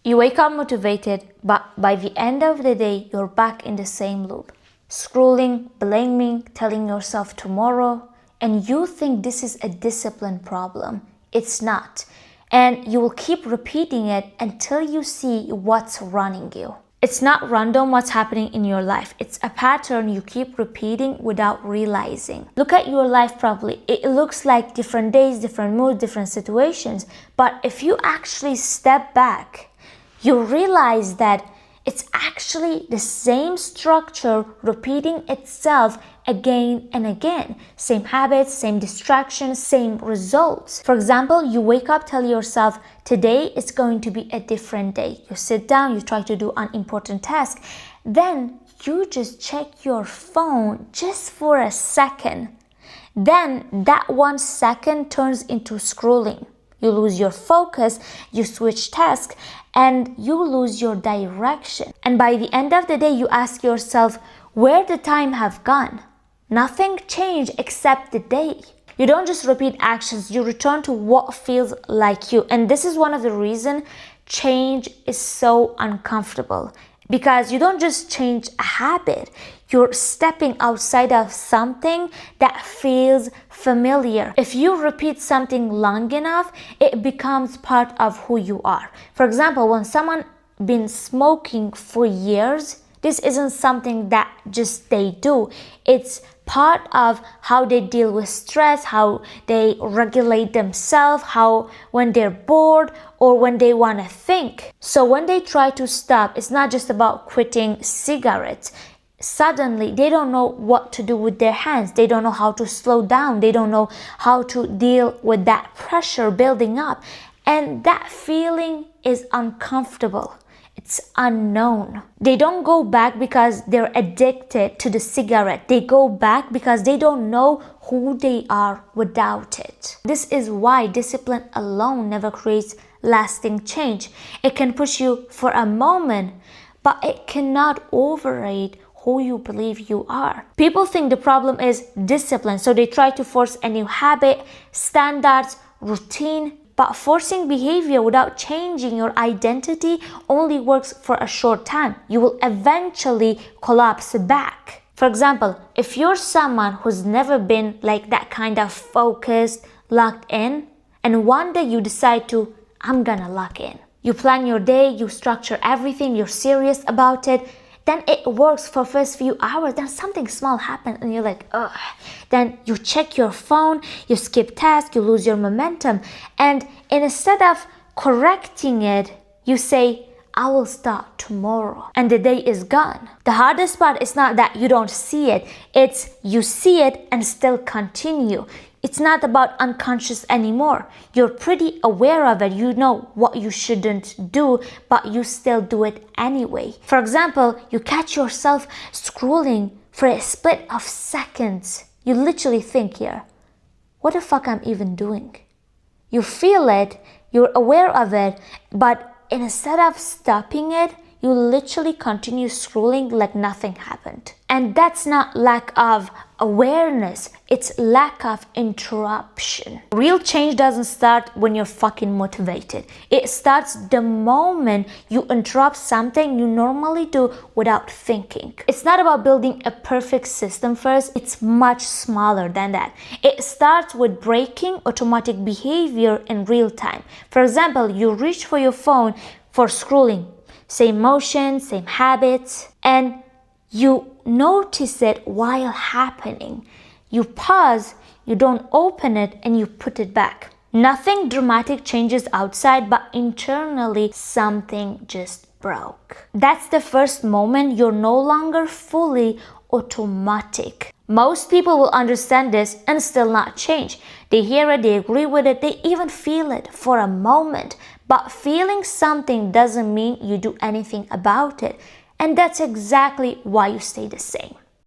You wake up motivated, but by the end of the day, you're back in the same loop. Scrolling, blaming, telling yourself tomorrow, and you think this is a discipline problem. It's not. And you will keep repeating it until you see what's running you. It's not random what's happening in your life. It's a pattern you keep repeating without realizing. Look at your life properly. It looks like different days, different moods, different situations. But if you actually step back, you realize that it's actually the same structure repeating itself again and again. Same habits, same distractions, same results. For example, you wake up, tell yourself, today is going to be a different day. You sit down, you try to do an important task. Then you just check your phone just for a second. Then that 1 second turns into scrolling. You lose your focus, you switch tasks, and you lose your direction. And by the end of the day, you ask yourself, where the time have gone? Nothing changed except the day. You don't just repeat actions, you return to what feels like you. And this is one of the reasons change is so uncomfortable. Because you don't just change a habit, you're stepping outside of something that feels familiar. If you repeat something long enough, it becomes part of who you are. For example, when someone been smoking for years, this isn't something that just they do. It's part of how they deal with stress, how they regulate themselves, how when they're bored or when they want to think. So when they try to stop, it's not just about quitting cigarettes. Suddenly, they don't know what to do with their hands. They don't know how to slow down. They don't know how to deal with that pressure building up. And that feeling is uncomfortable. It's unknown. They don't go back because they're addicted to the cigarette. They go back because they don't know who they are without it. This is why discipline alone never creates lasting change. It can push you for a moment, but it cannot override who you believe you are. People think the problem is discipline, so they try to force a new habit, standards, routine. But forcing behavior without changing your identity only works for a short time. You will eventually collapse back. For example, if you're someone who's never been like that kind of focused, locked in, and one day you decide to, I'm gonna lock in. You plan your day, you structure everything, you're serious about it, then it works for first few hours, then something small happens and you're like, ugh. Then you check your phone, you skip tasks, you lose your momentum. And instead of correcting it, you say, I will start tomorrow. And the day is gone. The hardest part is not that you don't see it. It's you see it and still continue. It's not about unconscious anymore. You're pretty aware of it. You know what you shouldn't do, but you still do it anyway. For example, you catch yourself scrolling for a split of seconds. You literally think here, what the fuck I'm even doing? You feel it, you're aware of it, but instead of stopping it, you literally continue scrolling like nothing happened. And that's not lack of awareness, it's lack of interruption. Real change doesn't start when you're fucking motivated. It starts the moment you interrupt something you normally do without thinking. It's not about building a perfect system first, it's much smaller than that. It starts with breaking automatic behavior in real time. For example, you reach for your phone for scrolling. Same motion, same habits, and you notice it while happening. You pause, you don't open it, and you put it back. Nothing dramatic changes outside, but internally something just broke. That's the first moment you're no longer fully automatic. Most people will understand this and still not change. They hear it, they agree with it, they even feel it for a moment. But feeling something doesn't mean you do anything about it. And that's exactly why you stay the same.